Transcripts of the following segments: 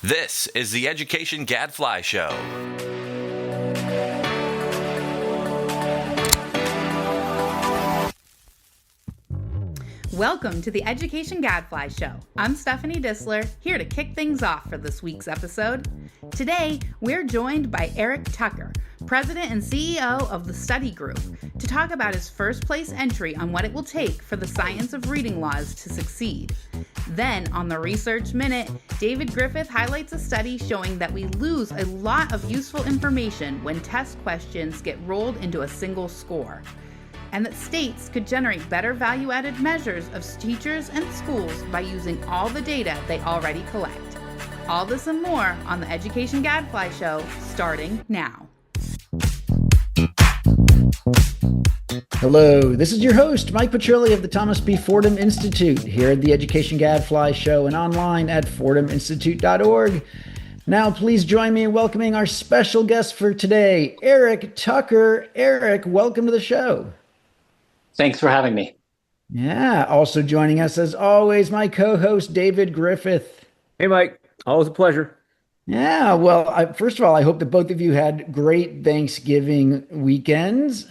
This is the Education Gadfly Show. Welcome to the Education Gadfly Show. I'm Stephanie Disler, here to kick things off for this week's episode. Today, we're joined by Eric Tucker, President and CEO of the Study Group, to talk about his first place entry on what it will take for the science of reading laws to succeed. Then, on the Research Minute, David Griffith highlights a study showing that we lose a lot of useful information when test questions get rolled into a single score, and that states could generate better value-added measures of teachers and schools by using all the data they already collect. All this and more on the Education Gadfly Show, starting now. Hello, this is your host, Mike Petrilli of the Thomas B. Fordham Institute, here at the Education Gadfly Show and online at fordhaminstitute.org. Now, please join me in welcoming our special guest for today, Eric Tucker. Eric, welcome to the show. Thanks for having me. Yeah, also joining us, as always, my co-host, David Griffith. Hey, Mike. Always a pleasure. Yeah, well, first of all, I hope that both of you had great Thanksgiving weekends.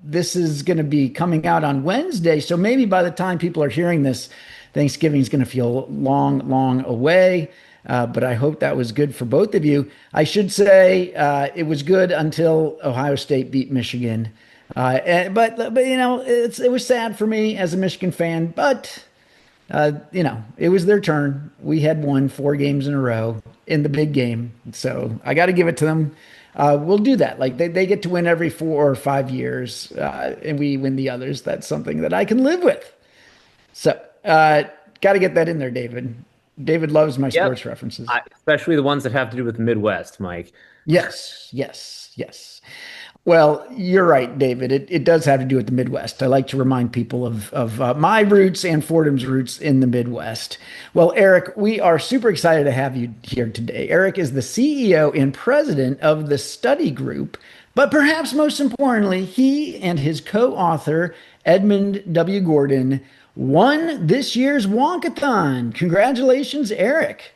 This is going to be coming out on Wednesday, so maybe by the time people are hearing this, Thanksgiving is going to feel long away. But I hope that was good for both of you. I should say it was good until Ohio State beat Michigan. But you know, it was sad for me as a Michigan fan, but you know, it was their turn. We had won 4 games in a row in the big game. So I got to give it to them. We'll do that. Like they get to win every 4 or 5 years, and we win the others. That's something that I can live with. So got to get that in there, David. David loves my sports references. Especially the ones that have to do with the Midwest, Mike. Yes. Well, you're right, David. It does have to do with the Midwest. I like to remind people of my roots and Fordham's roots in the Midwest. Well, Eric, we are super excited to have you here today. Eric is the CEO and president of the Study Group, but perhaps most importantly, he and his co-author, Edmund W. Gordon, won this year's Wonkathon. Congratulations, Eric.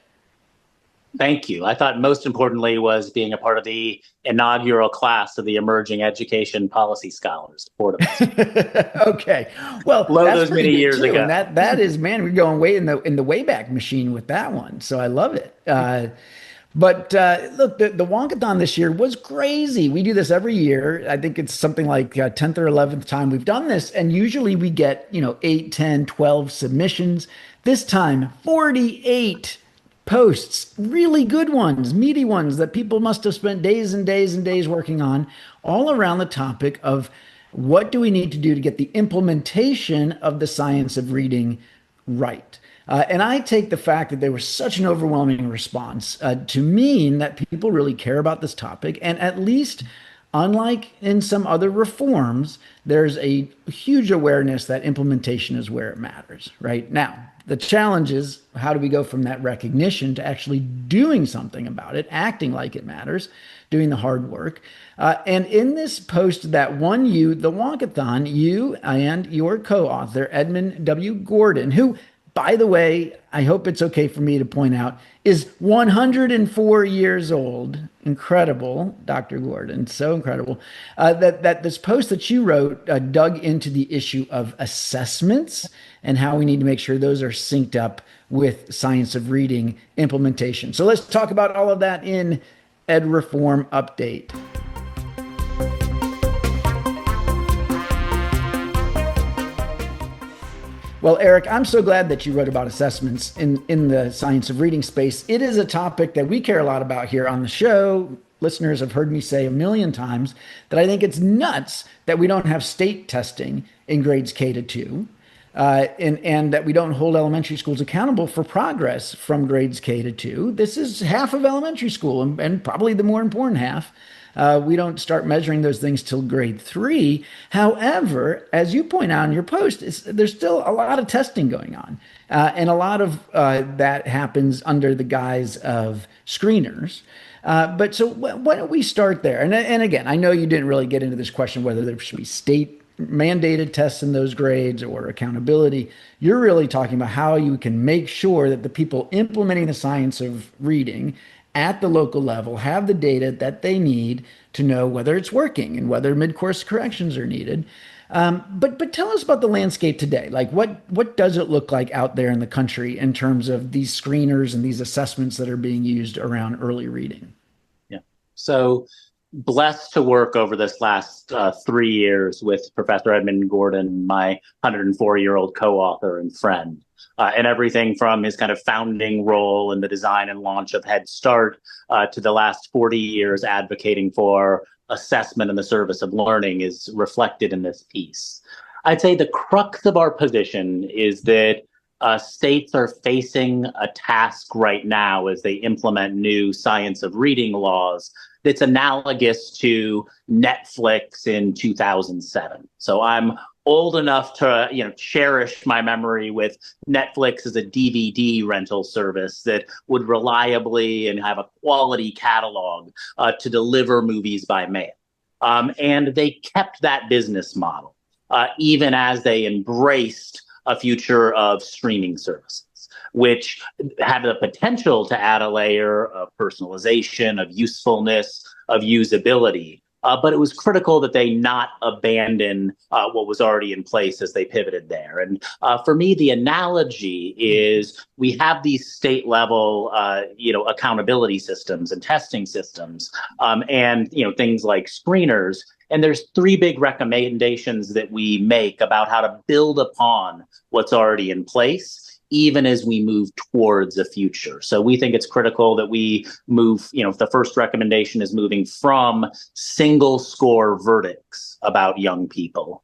Thank you. I thought most importantly was being a part of the inaugural class of the Emerging Education Policy Scholars. Okay. Well, that's those many years ago. And that is, man, we're going way in the Wayback Machine with that one. So I love it. But look, the Wonkathon this year was crazy. We do this every year. I think it's something like 10th or 11th time we've done this. And usually we get, 8, 10, 12 submissions. This time, 48 posts, really good ones, meaty ones that people must have spent days and days and days working on, all around the topic of what do we need to do to get the implementation of the science of reading right. And I take the fact that there was such an overwhelming response to mean that people really care about this topic. And at least, unlike in some other reforms, there's a huge awareness that implementation is where it matters. Right now, the challenge is, how do we go from that recognition to actually doing something about it, acting like it matters, doing the hard work? And in this post that won you the Wonkathon, you and your co-author, Edmund W. Gordon, who, by the way, I hope it's okay for me to point out, is 104 years old. Incredible, Dr. Gordon, so incredible. That this post that you wrote dug into the issue of assessments and how we need to make sure those are synced up with science of reading implementation. So let's talk about all of that in Ed Reform Update. Well, Eric, I'm so glad that you wrote about assessments in the science of reading space. It is a topic that we care a lot about here on the show. Listeners have heard me say a million times that I think it's nuts that we don't have state testing in grades K to 2, and that we don't hold elementary schools accountable for progress from grades K to 2. This is half of elementary school, and probably the more important half. We don't start measuring those things till grade 3. However, as you point out in your post, there's still a lot of testing going on. And a lot of that happens under the guise of screeners. But so why don't we start there? And again, I know you didn't really get into this question whether there should be state mandated tests in those grades or accountability. You're really talking about how you can make sure that the people implementing the science of reading at the local level have the data that they need to know whether it's working and whether mid-course corrections are needed. But tell us about the landscape today. Like what does it look like out there in the country in terms of these screeners and these assessments that are being used around early reading? Yeah. So blessed to work over this last 3 years with Professor Edmund Gordon, my 104-year-old co-author and friend, and everything from his kind of founding role in the design and launch of Head Start to the last 40 years advocating for assessment in the service of learning is reflected in this piece. I'd say the crux of our position is that states are facing a task right now as they implement new science of reading laws that's analogous to Netflix in 2007. So I'm old enough to, cherish my memory with Netflix as a DVD rental service that would reliably and have a quality catalog to deliver movies by mail. And they kept that business model, even as they embraced a future of streaming services, which have the potential to add a layer of personalization, of usefulness, of usability. But it was critical that they not abandon what was already in place as they pivoted there. And for me, the analogy is we have these state level, accountability systems and testing systems, and things like screeners. And there's three big recommendations that we make about how to build upon what's already in place, even as we move towards a future. So we think it's critical that we move, the first recommendation is moving from single score verdicts about young people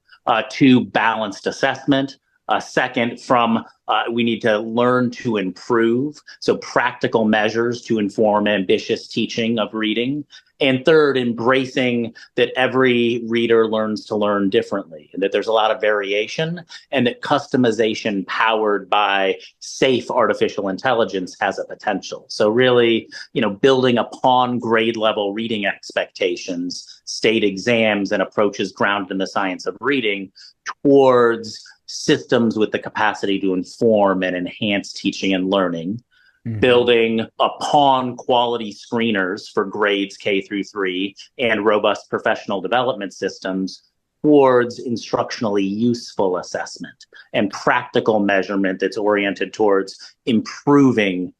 to balanced assessment. Second, from we need to learn to improve, so practical measures to inform ambitious teaching of reading. And third, embracing that every reader learns to learn differently, and that there's a lot of variation, and that customization powered by safe artificial intelligence has a potential. So really, building upon grade level reading expectations, state exams, and approaches grounded in the science of reading towards systems with the capacity to inform and enhance teaching and learning. Mm-hmm. Building upon quality screeners for grades K through 3 and robust professional development systems towards instructionally useful assessment and practical measurement that's oriented towards improving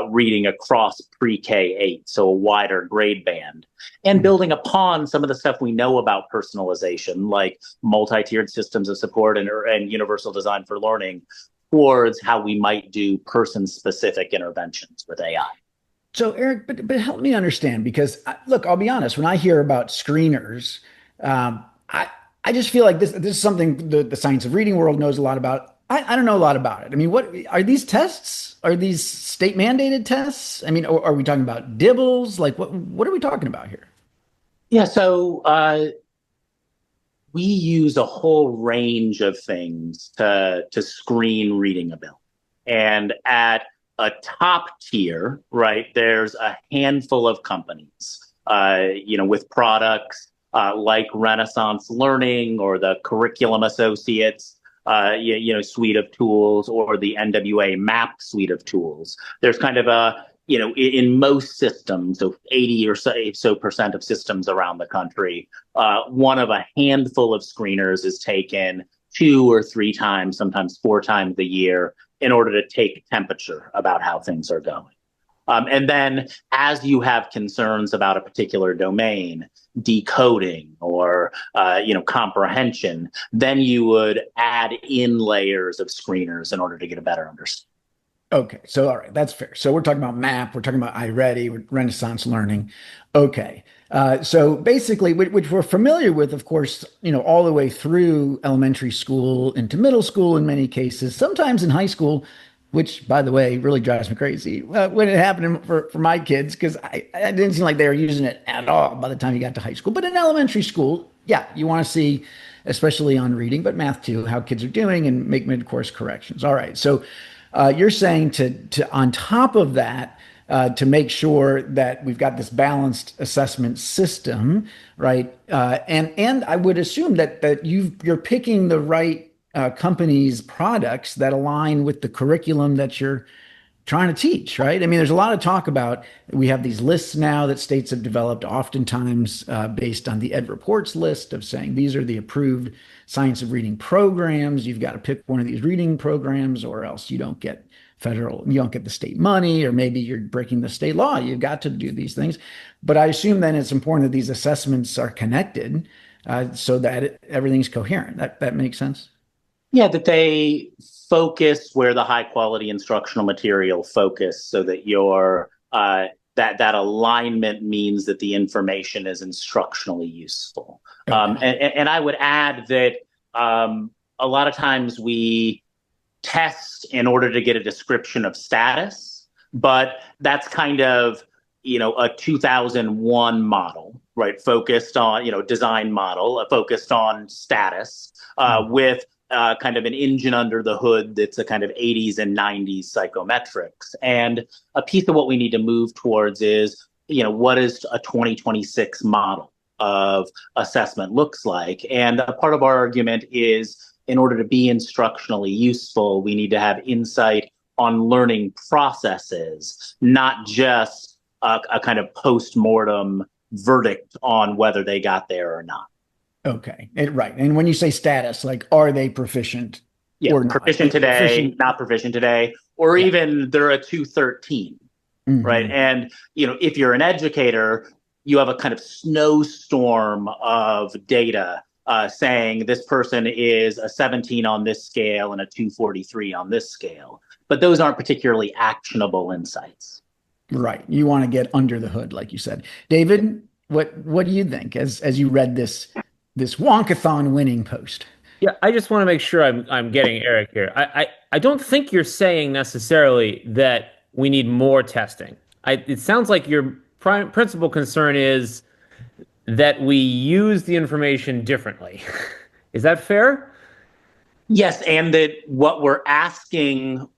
reading across pre-K-8, so a wider grade band, and building upon some of the stuff we know about personalization, like multi-tiered systems of support and universal design for learning, towards how we might do person-specific interventions with AI. So, Eric, but help me understand, because look, I'll be honest, when I hear about screeners, I just feel like this is something the science of reading world knows a lot about. I don't know a lot about it. I mean, what are these tests? Are these state mandated tests? I mean, or are we talking about dibbles? Like, what are we talking about here? Yeah, so we use a whole range of things to screen reading ability. And at a top tier, right, there's a handful of companies, with products like Renaissance Learning or the Curriculum Associates, suite of tools, or the NWA MAP suite of tools. There's kind of a, in most systems, so 80 or so percent of systems around the country, one of a handful of screeners is taken 2 or 3 times, sometimes 4 times a year, in order to take temperature about how things are going. And then as you have concerns about a particular domain, decoding or, comprehension, then you would add in layers of screeners in order to get a better understanding. Okay. So, all right, that's fair. So we're talking about MAP, we're talking about iReady, Renaissance Learning. Okay. So basically, which we're familiar with, of course, all the way through elementary school into middle school in many cases, sometimes in high school, which, by the way, really drives me crazy when it happened for my kids, because I didn't seem like they were using it at all by the time you got to high school. But in elementary school, yeah, you want to see, especially on reading, but math too, how kids are doing and make mid-course corrections. All right. So you're saying to on top of that, to make sure that we've got this balanced assessment system, right? And I would assume that you're picking the right companies' products that align with the curriculum that you're trying to teach, right? I mean, there's a lot of talk about we have these lists now that states have developed, oftentimes based on the Ed Reports list of saying these are the approved science of reading programs. You've got to pick one of these reading programs, or else you don't get the state money, or maybe you're breaking the state law. You've got to do these things. But I assume then it's important that these assessments are connected so that everything's coherent. That makes sense? Yeah, that they focus where the high quality instructional material focus, so that your that alignment means that the information is instructionally useful. Okay. And I would add that a lot of times we test in order to get a description of status, but that's kind of a 2001 model, right? Focused on design model, focused on status, with kind of an engine under the hood that's a kind of 80s and 90s psychometrics. And a piece of what we need to move towards is, what is a 2026 model of assessment looks like. And a part of our argument is, in order to be instructionally useful, we need to have insight on learning processes, not just a kind of post-mortem verdict on whether they got there or not. Okay. Right. And when you say status, like, are they proficient or not? Proficient today, not proficient today, or even they're a 213, right? And, if you're an educator, you have a kind of snowstorm of data saying this person is a 17 on this scale and a 243 on this scale. But those aren't particularly actionable insights. Right. You want to get under the hood, like you said. David, what do you think as you read this Wonkathon winning post? Yeah, I just want to make sure I'm getting Eric here. I don't think you're saying necessarily that we need more testing. It sounds like your principal concern is that we use the information differently. Is that fair? Yes, and that what we're asking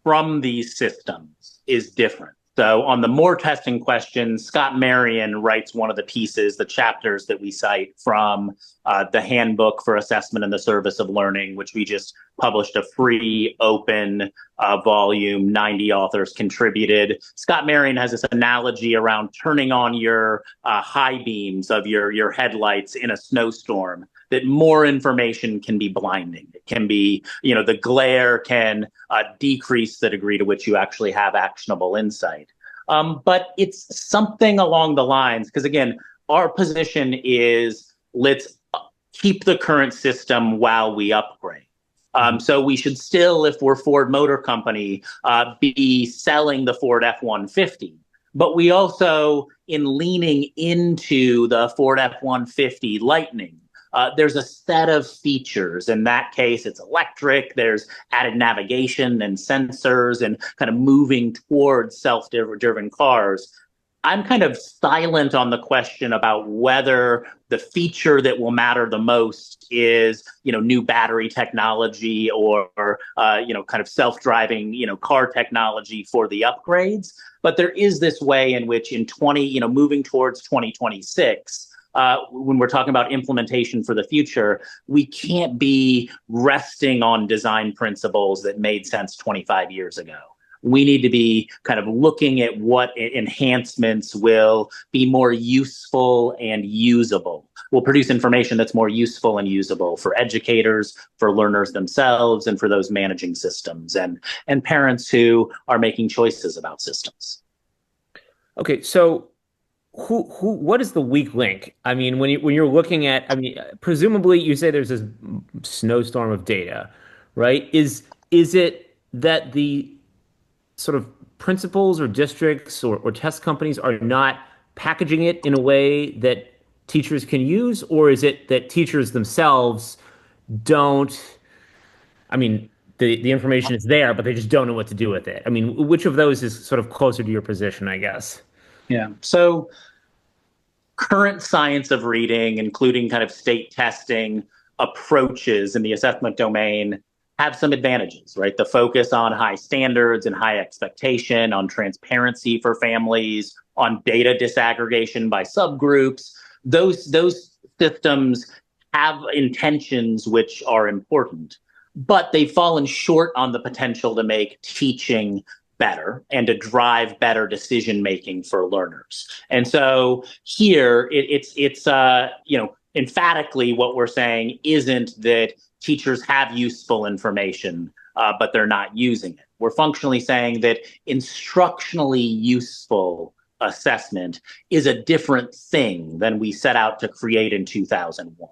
from these systems is different. So on the more testing question, Scott Marion writes one of the pieces, the chapters that we cite from the Handbook for Assessment in the Service of Learning, which we just published a free, open volume, 90 authors contributed. Scott Marion has this analogy around turning on your high beams of your headlights in a snowstorm, that more information can be blinding. It can be, the glare can decrease the degree to which you actually have actionable insight. But it's something along the lines, because again, our position is let's keep the current system while we upgrade. So we should still, if we're Ford Motor Company, be selling the Ford F-150. But we also, in leaning into the Ford F-150 Lightning, there's a set of features. In that case, it's electric. There's added navigation and sensors and kind of moving towards self-driven cars. I'm kind of silent on the question about whether the feature that will matter the most is, new battery technology or kind of self-driving, car technology for the upgrades. But there is this way in which moving towards 2026, when we're talking about implementation for the future, we can't be resting on design principles that made sense 25 years ago. We need to be kind of looking at what enhancements will be more useful and usable. Will produce information that's more useful and usable for educators, for learners themselves, and for those managing systems and parents who are making choices about systems. Okay, so what is the weak link? I mean, when you're looking at, presumably you say there's this snowstorm of data, right? Is it that the sort of principals or districts or test companies are not packaging it in a way that teachers can use, or is it that teachers themselves don't? The information is there, but they just don't know what to do with it. Which of those is sort of closer to your position, I guess? Yeah. So current science of reading, including kind of state testing approaches in the assessment domain, have some advantages, right? The focus on high standards and high expectation, on transparency for families, on data disaggregation by subgroups. Those systems have intentions which are important, but they've fallen short on the potential to make teaching better and to drive better decision making for learners. And so here it's emphatically what we're saying isn't that teachers have useful information, but they're not using it. We're functionally saying that instructionally useful assessment is a different thing than we set out to create in 2001.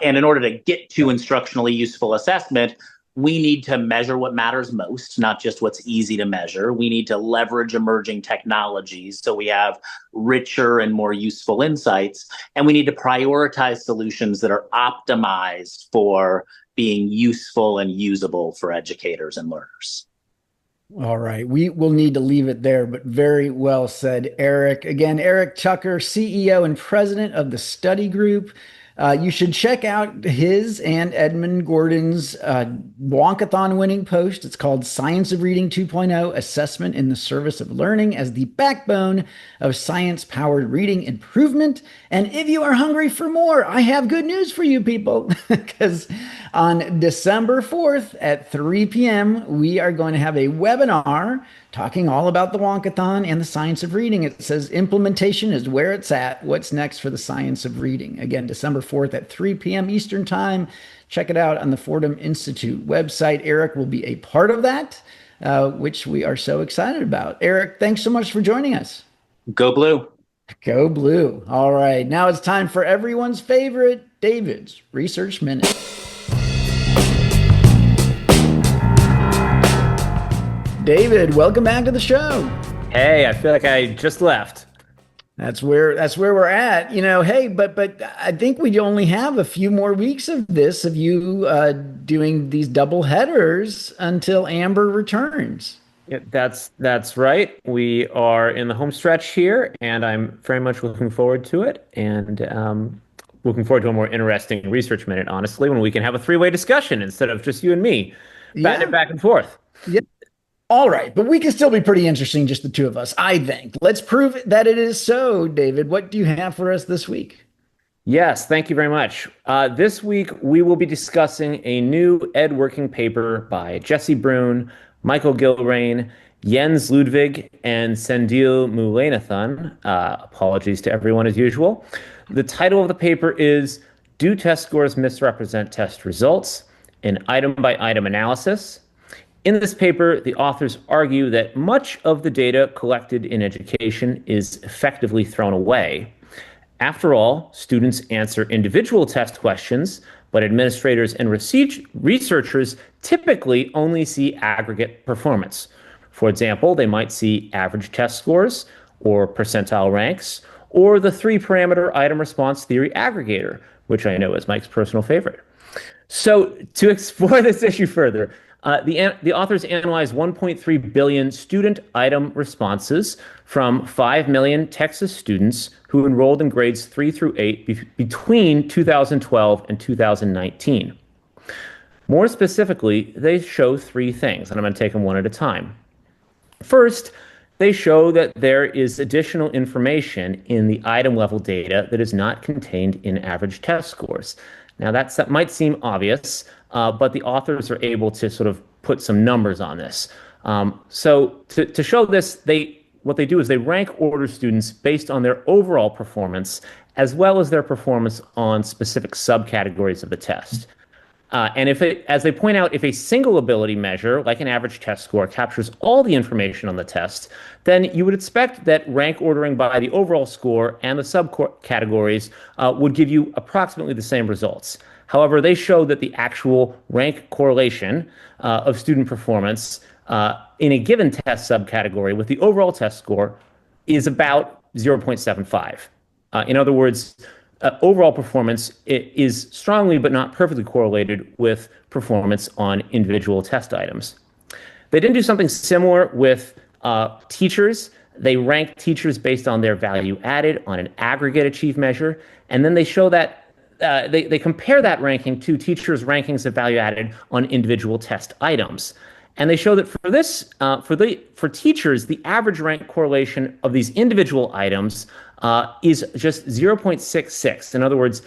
And in order to get to instructionally useful assessment, we need to measure what matters most, not just what's easy to measure. We need to leverage emerging technologies so we have richer and more useful insights. And we need to prioritize solutions that are optimized for being useful and usable for educators and learners. All right. We will need to leave it there, but very well said, Eric. Again, Eric Tucker, CEO and president of the study group. You should check out his and Edmund Gordon's Wonkathon winning post. It's called Science of Reading 2.0, Assessment in the Service of Learning as the Backbone of Science-Powered Reading Improvement. And if you are hungry for more, I have good news for you people, because on December 4th at 3 p.m., we are going to have a webinar talking all about the Wonkathon and the science of reading. It says implementation is where it's at. What's next for the science of reading? Again, December 4th at 3 p.m. Eastern Time. Check it out on the Fordham Institute website. Eric will be a part of that, which we are so excited about. Eric, thanks so much for joining us. Go Blue. Go Blue. All right. Now it's time for everyone's favorite, David's Research Minute. David, welcome back to the show. Hey, I feel like I just left. That's where we're at. Hey, but I think we only have a few more weeks of this, of you doing these double headers until Amber returns. Yeah, that's right. We are in the home stretch here, and I'm very much looking forward to it, and looking forward to a more interesting research minute, honestly, when we can have a three-way discussion instead of just you and me batting it back and forth. Yeah. All right, but we can still be pretty interesting, just the two of us, I think. Let's prove that it is so, David. What do you have for us this week? Yes, thank you very much. This week, we will be discussing a new Ed working paper by Jesse Brune, Michael Gilrain, Jens Ludwig, and Sendil Mullainathan. Apologies to everyone as usual. The title of the paper is Do Test Scores Misrepresent Test Results? An item-by-item analysis. In this paper, the authors argue that much of the data collected in education is effectively thrown away. After all, students answer individual test questions, but administrators and researchers typically only see aggregate performance. For example, they might see average test scores, or percentile ranks, or the three-parameter item response theory aggregator, which I know is Mike's personal favorite. So to explore this issue further, the authors analyzed 1.3 billion student item responses from 5 million Texas students who enrolled in grades 3 through 8 between 2012 and 2019. More specifically, they show three things, and I'm going to take them one at a time. First, they show that there is additional information in the item level data that is not contained in average test scores. Now, that might seem obvious, but the authors are able to sort of put some numbers on this. So to show this, what they do is they rank order students based on their overall performance, as well as their performance on specific subcategories of the test. And as they point out, if a single ability measure, like an average test score, captures all the information on the test, then you would expect that rank ordering by the overall score and the subcategories would give you approximately the same results. However, they show that the actual rank correlation of student performance in a given test subcategory with the overall test score is about 0.75. In other words, overall performance is strongly but not perfectly correlated with performance on individual test items. They didn't do something similar with teachers. They rank teachers based on their value added on an aggregate achieve measure, and then they show that they compare that ranking to teachers' rankings of value added on individual test items. And they show that for this, for teachers, the average rank correlation of these individual items is just 0.66. In other words,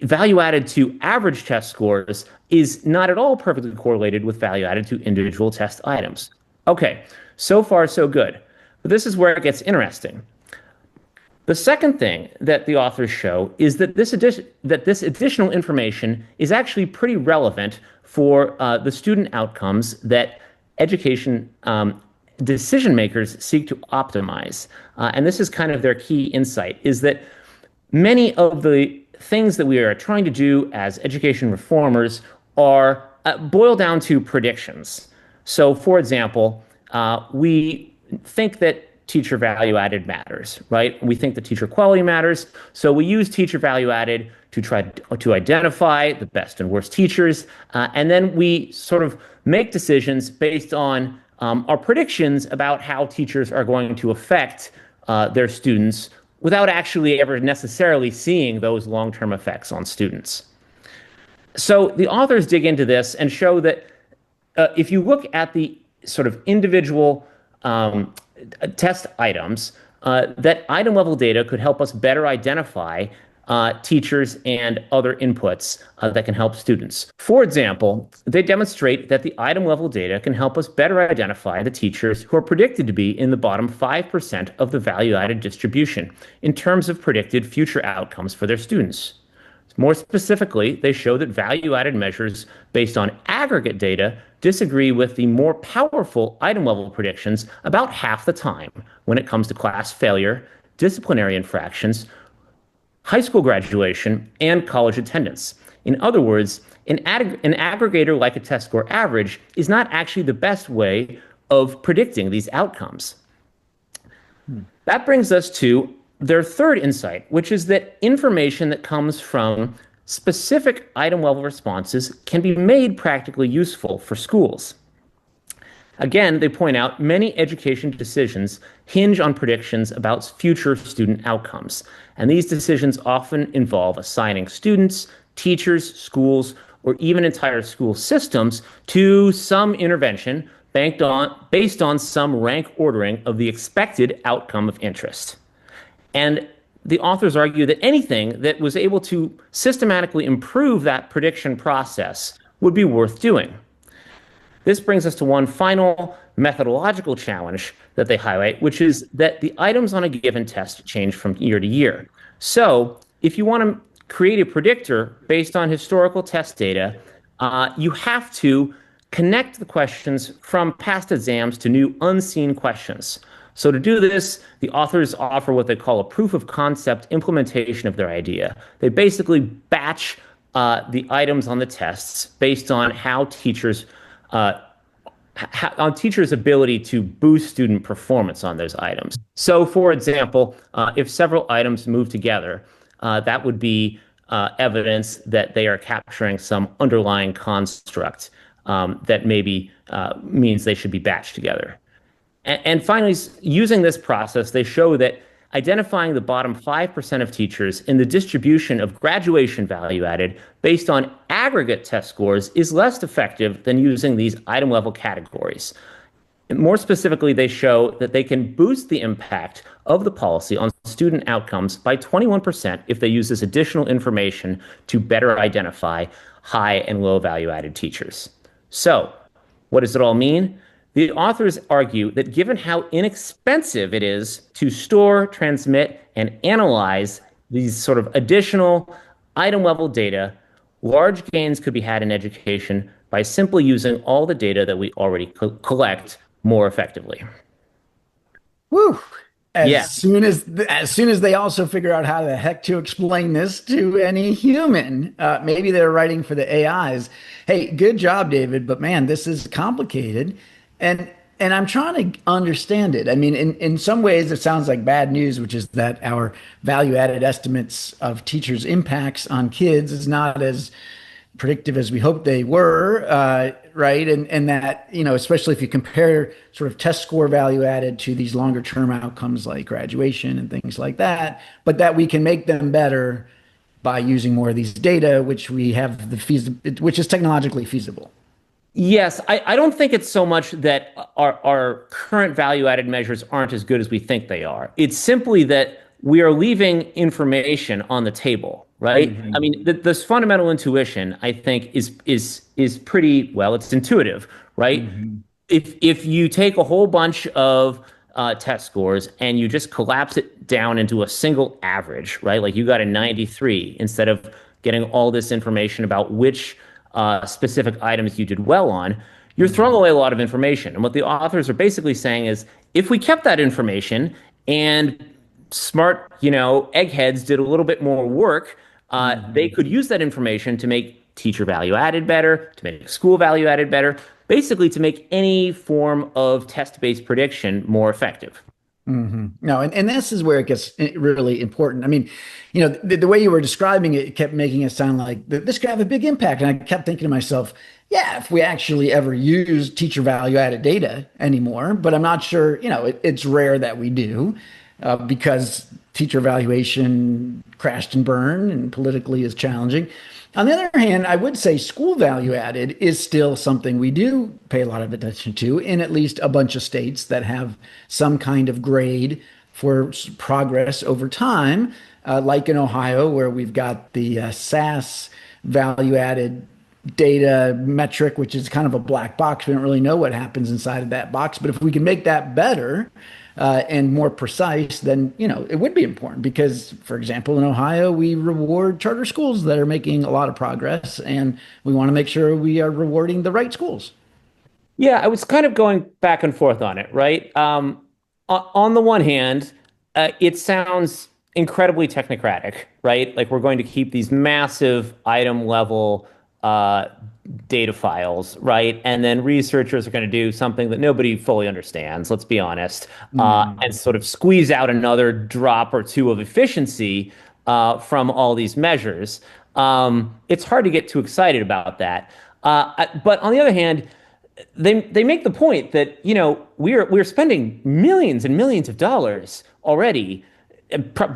value added to average test scores is not at all perfectly correlated with value added to individual test items. Okay, so far so good. But this is where it gets interesting. The second thing that the authors show is that this additional information is actually pretty relevant for the student outcomes that education decision makers seek to optimize. And this is kind of their key insight, is that many of the things that we are trying to do as education reformers are boil down to predictions. So, for example, we think that teacher value added matters, right? We think that teacher quality matters. So we use teacher value added to try to identify the best and worst teachers. And then we sort of make decisions based on our predictions about how teachers are going to affect their students without actually ever necessarily seeing those long-term effects on students. So the authors dig into this and show that if you look at the sort of individual test items, that item level data could help us better identify teachers and other inputs that can help students. For example, they demonstrate that the item level data can help us better identify the teachers who are predicted to be in the bottom 5% of the value added distribution in terms of predicted future outcomes for their students. More specifically, they show that value-added measures based on aggregate data disagree with the more powerful item-level predictions about half the time when it comes to class failure, disciplinary infractions, high school graduation, and college attendance. In other words, an aggregator like a test score average is not actually the best way of predicting these outcomes. That brings us to their third insight, which is that information that comes from specific item level responses can be made practically useful for schools. Again, they point out many education decisions hinge on predictions about future student outcomes, and these decisions often involve assigning students, teachers, schools, or even entire school systems to some intervention based on some rank ordering of the expected outcome of interest. And the authors argue that anything that was able to systematically improve that prediction process would be worth doing. This brings us to one final methodological challenge that they highlight, which is that the items on a given test change from year to year. So if you want to create a predictor based on historical test data, you have to connect the questions from past exams to new unseen questions. So to do this, the authors offer what they call a proof of concept implementation of their idea. They basically batch the items on the tests based on how teachers' ability to boost student performance on those items. So, for example, if several items move together, that would be evidence that they are capturing some underlying construct that maybe means they should be batched together. And finally, using this process, they show that identifying the bottom 5% of teachers in the distribution of graduation value added based on aggregate test scores is less effective than using these item level categories. And more specifically, they show that they can boost the impact of the policy on student outcomes by 21% if they use this additional information to better identify high and low value added teachers. So, what does it all mean? The authors argue that given how inexpensive it is to store, transmit, and analyze these sort of additional item-level data, large gains could be had in education by simply using all the data that we already collect more effectively. Woo! As soon as they also figure out how the heck to explain this to any human, maybe they're writing for the AIs. Hey, good job, David, but man, this is complicated. And I'm trying to understand it. I mean, in some ways, it sounds like bad news, which is that our value-added estimates of teachers' impacts on kids is not as predictive as we hoped they were, right? And that, especially if you compare sort of test score value added to these longer-term outcomes like graduation and things like that, but that we can make them better by using more of these data, which we have which is technologically feasible. Yes, I don't think it's so much that our current value-added measures aren't as good as we think they are. It's simply that we are leaving information on the table, right? I mean, this fundamental intuition, I think, is pretty well, it's intuitive, right? If you take a whole bunch of test scores and you just collapse it down into a single average, right? Like you got a 93 instead of getting all this information about which specific items you did well on, you're throwing away a lot of information. And what the authors are basically saying is, if we kept that information and smart, eggheads did a little bit more work, they could use that information to make teacher value added better, to make school value added better, basically to make any form of test-based prediction more effective. No, and this is where it gets really important. I mean, the way you were describing it kept making it sound like this could have a big impact. And I kept thinking to myself, yeah, if we actually ever use teacher value added data anymore, but I'm not sure, it's rare that we do because teacher evaluation crashed and burned and politically is challenging. On the other hand, I would say school value added is still something we do pay a lot of attention to in at least a bunch of states that have some kind of grade for progress over time, like in Ohio, where we've got the SAS value added data metric, which is kind of a black box. We don't really know what happens inside of that box. But if we can make that better, and more precise, then it would be important because, for example, in Ohio, we reward charter schools that are making a lot of progress, and we want to make sure we are rewarding the right schools. Yeah, I was kind of going back and forth on it, right? On the one hand, it sounds incredibly technocratic, right? Like we're going to keep these massive item level data files, right? And then researchers are going to do something that nobody fully understands, let's be honest, and sort of squeeze out another drop or two of efficiency from all these measures. It's hard to get too excited about that. But on the other hand, they make the point that, we're spending millions and millions of dollars already,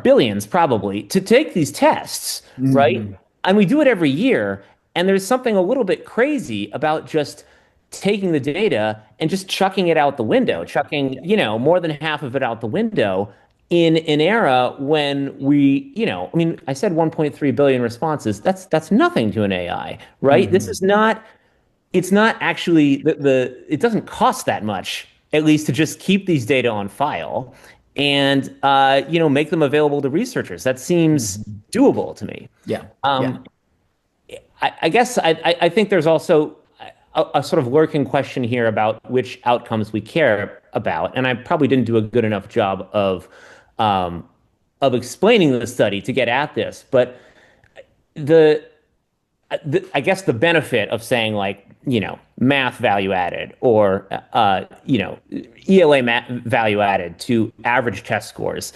billions probably, to take these tests, right? And we do it every year. And there's something a little bit crazy about just taking the data and just chucking it out the window, chucking, more than half of it out the window in an era when we, I said 1.3 billion responses. That's nothing to an AI, right? This is not, it's not actually it doesn't cost that much, at least to just keep these data on file and, make them available to researchers. That seems doable to me. Yeah. I guess I think there's also a sort of lurking question here about which outcomes we care about, and I probably didn't do a good enough job of explaining the study to get at this. But I guess the benefit of saying math value added or ELA value added to average test scores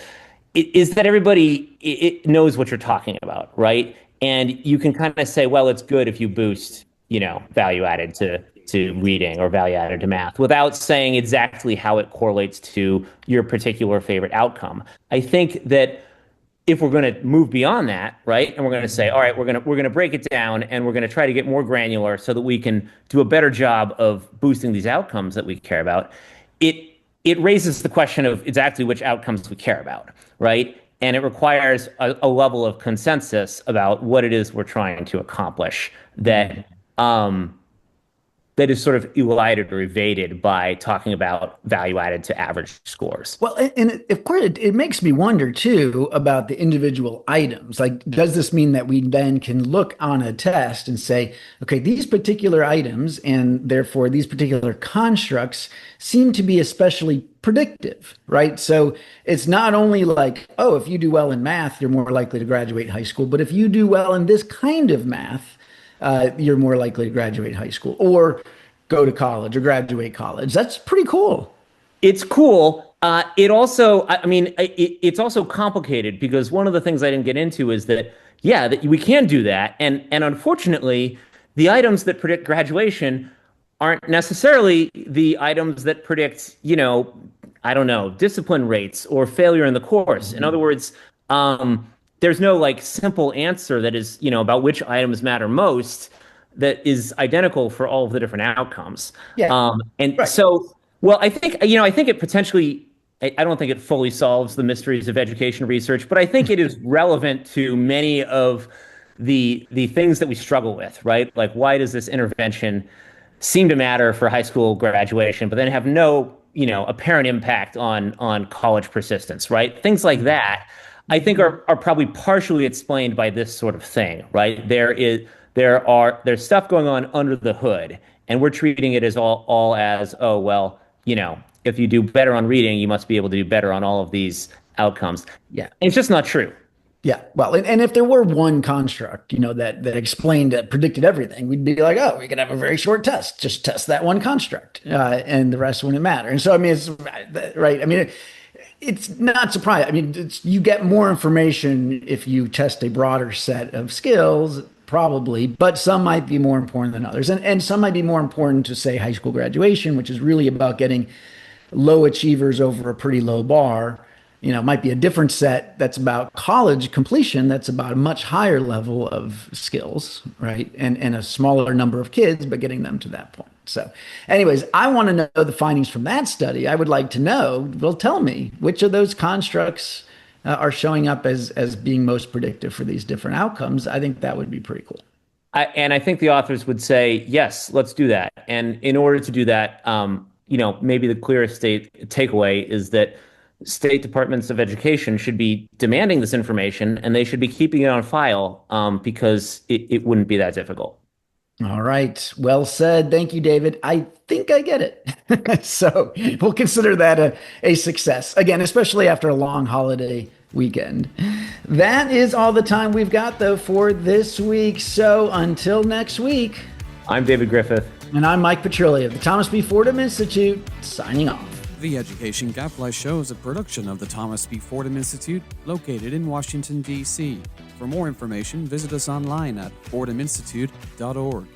is that everybody it knows what you're talking about, right? And you can kind of say, well, it's good if you boost, value added to reading or value added to math without saying exactly how it correlates to your particular favorite outcome. I think that if we're going to move beyond that, right, and we're going to say, all right, we're going to break it down and we're going to try to get more granular so that we can do a better job of boosting these outcomes that we care about, it raises the question of exactly which outcomes we care about, right? And it requires a level of consensus about what it is we're trying to accomplish that is sort of elided or evaded by talking about value added to average scores. Well, and of course, it makes me wonder too about the individual items. Like, does this mean that we then can look on a test and say, okay, these particular items and therefore these particular constructs seem to be especially predictive, right? So it's not only like, oh, if you do well in math, you're more likely to graduate high school, but if you do well in this kind of math, you're more likely to graduate high school or go to college or graduate college. That's pretty cool. It's cool. It also, it's also complicated because one of the things I didn't get into is that, that we can do that. And unfortunately, the items that predict graduation aren't necessarily the items that predict, discipline rates or failure in the course. In other words, there's no like simple answer that is, about which items matter most that is identical for all of the different outcomes. Yeah. And Right. so, well, I think it potentially, I don't think it fully solves the mysteries of education research, but I think it is relevant to many of the things that we struggle with, right? Like, why does this intervention seem to matter for high school graduation, but then have no, apparent impact on college persistence, right? Things like that, I think are probably partially explained by this sort of thing, right? There's stuff going on under the hood, and we're treating it as all as, oh, well, if you do better on reading, you must be able to do better on all of these outcomes. Yeah. And it's just not true. Yeah. Well, and if there were one construct, that predicted everything, we'd be like, oh, we could have a very short test. Just test that one construct, and the rest wouldn't matter. And so, I mean, it's right. I mean, it's not surprising. I mean, you get more information if you test a broader set of skills, probably, but some might be more important than others. And some might be more important to, say, high school graduation, which is really about getting low achievers over a pretty low bar. Might be a different set that's about college completion, that's about a much higher level of skills, right? And a smaller number of kids, but getting them to that point. So anyways, I want to know the findings from that study. I would like to know, well, tell me which of those constructs are showing up as being most predictive for these different outcomes. I think that would be pretty cool. I think the authors would say, yes, let's do that. And in order to do that, maybe the clearest takeaway is that state departments of education should be demanding this information, and they should be keeping it on file, because it wouldn't be that difficult. All right. Well said. Thank you, David. I think I get it. So we'll consider that a success. Again, especially after a long holiday weekend. That is all the time we've got, though, for this week. So until next week, I'm David Griffith. And I'm Mike Petrilli of the Thomas B. Fordham Institute, signing off. The Education Gadfly Show is a production of the Thomas B. Fordham Institute, located in Washington, D.C. For more information, visit us online at fordhaminstitute.org.